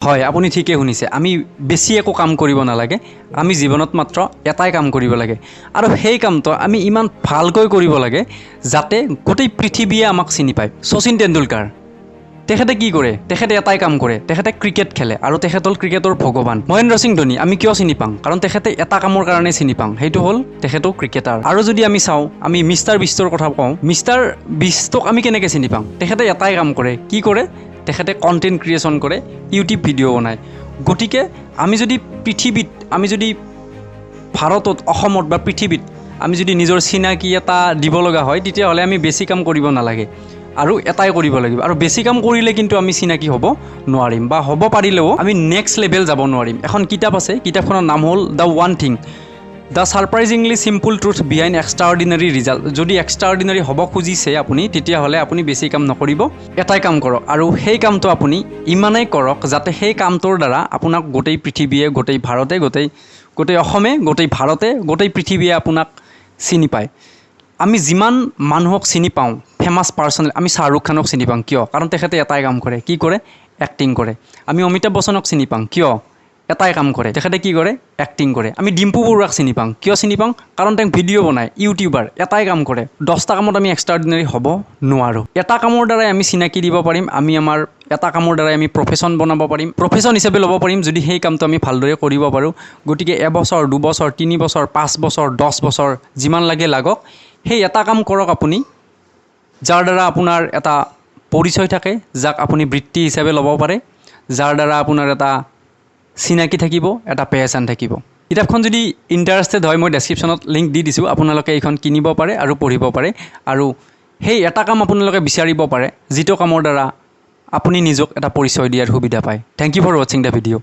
হয় আপুনি ঠিকে শুনিছে আমি বেছি একো কাম কৰিব নালাগে আমি জীৱনত মাত্ৰ এটাই কাম কৰিব লাগে আৰু সেই কামটো আমি ইমান ভালকৈ কৰিব লাগে যাতে গোটেই পৃথিৱীয়ে আমাক চিনি পায় শচীন তেণ্ডুলকাৰ তেখেতে কি কৰে তেখেতে এটাই কাম কৰে তেখেতে ক্ৰিকেট খেলে আৰু তেখেত হ'ল ক্ৰিকেটৰ ভগৱান মহেন্দ্ৰ সিং ধোনী আমি কিয় চিনি পাওঁ কাৰণ তেখেতে এটা কামৰ কাৰণে চিনি পাওঁ সেইটো হ'ল তেখেতো ক্ৰিকেটাৰ আৰু যদি আমি চাওঁ আমি মিষ্টাৰ বিষ্টৰ কথা কওঁ মিষ্টাৰ বিষ্টক আমি কেনেকৈ চিনি পাওঁ তেখেতে এটাই কাম কৰে কি কৰে তেখেতে কণ্টেণ্ট ক্ৰিয়েশ্যন কৰে ইউটিউব ভিডিঅ' বনায় গতিকে আমি যদি পৃথিৱীত আমি যদি ভাৰতত অসমত বা পৃথিৱীত আমি যদি নিজৰ চিনাকি এটা দিব লগা হয় তেতিয়াহ'লে আমি বেছি কাম কৰিব নালাগে আৰু এটাই কৰিব লাগিব আৰু বেছি কাম কৰিলে কিন্তু আমি চিনাকি হ'ব নোৱাৰিম বা হ'ব পাৰিলেও আমি নেক্সট লেভেল যাব নোৱাৰিম এখন কিতাপ আছে কিতাপখনৰ নাম হ'ল the one thing the surprisingly simple truth behind extraordinary results যদি এক্সট্ৰাঅৰ্ডিনাৰী হ'ব খুজিছে আপুনি তেতিয়াহ'লে আপুনি বেছি কাম নকৰিব এটাই কাম কৰক আৰু সেই কামটো আপুনি ইমানেই কৰক যাতে সেই কামটোৰ দ্বাৰা আপোনাক গোটেই পৃথিৱীয়ে গোটেই ভাৰতে গোটেই অসমে গোটেই ভাৰতে গোটেই পৃথিৱীয়ে আপোনাক চিনি পায় আমি যিমান মানুহক চিনি পাওঁ ফেমাছ পাৰ্চনেল আমি শ্বাহৰুখ খানক চিনি পাওঁ কিয় কাৰণ তেখেতে এটাই কাম কৰে কি কৰে এক্টিং কৰে আমি অমিতাভ বচ্চনক চিনি পাওঁ কিয় এটাই কাম কৰে তেখেতে কি কৰে এক্টিং কৰে আমি ডিম্পু বৰুৱাক চিনি পাওঁ কিয় চিনি পাওঁ কাৰণ তেওঁ ভিডিঅ' বনায় ইউটিউবাৰ এটাই কাম কৰে 10টা কামত আমি এক্সট্ৰাঅৰ্ডিনাৰী হ'ব নোৱাৰোঁ এটা কামৰ দ্বাৰাই আমি চিনাকি দিব পাৰিম আমি আমাৰ এটা কামৰ দ্বাৰাই আমি প্ৰফেশ্যন বনাব পাৰিম প্ৰফেশ্যন হিচাপে ল'ব পাৰিম যদি সেই কামটো আমি ভালদৰে কৰিব পাৰোঁ গতিকে এবছৰ দুবছৰ 3 বছৰ 5 বছৰ 10 বছৰ যিমান লাগে লাগক সেই এটা কাম কৰক আপুনি যাৰ দ্বাৰা আপোনাৰ এটা পৰিচয় থাকে যাক আপুনি বৃত্তি হিচাপে ল'ব পাৰে যাৰ দ্বাৰা আপোনাৰ এটা চিনাকি থাকিব এটা পেহেচান থাকিব কিতাপখন যদি ইণ্টাৰেষ্টেড হয় মই ডেছক্ৰিপশ্যনত লিংক দি দিছোঁ আপোনালোকে এইখন কিনিব পাৰে আৰু পঢ়িব পাৰে আৰু সেই এটা কাম আপোনালোকে বিচাৰিব পাৰে যিটো কামৰ দ্বাৰা আপুনি নিজক এটা পৰিচয় দিয়াৰ সুবিধা পায় থেংক ইউ ফৰ ৱাচিং দ্য ভিডিঅ'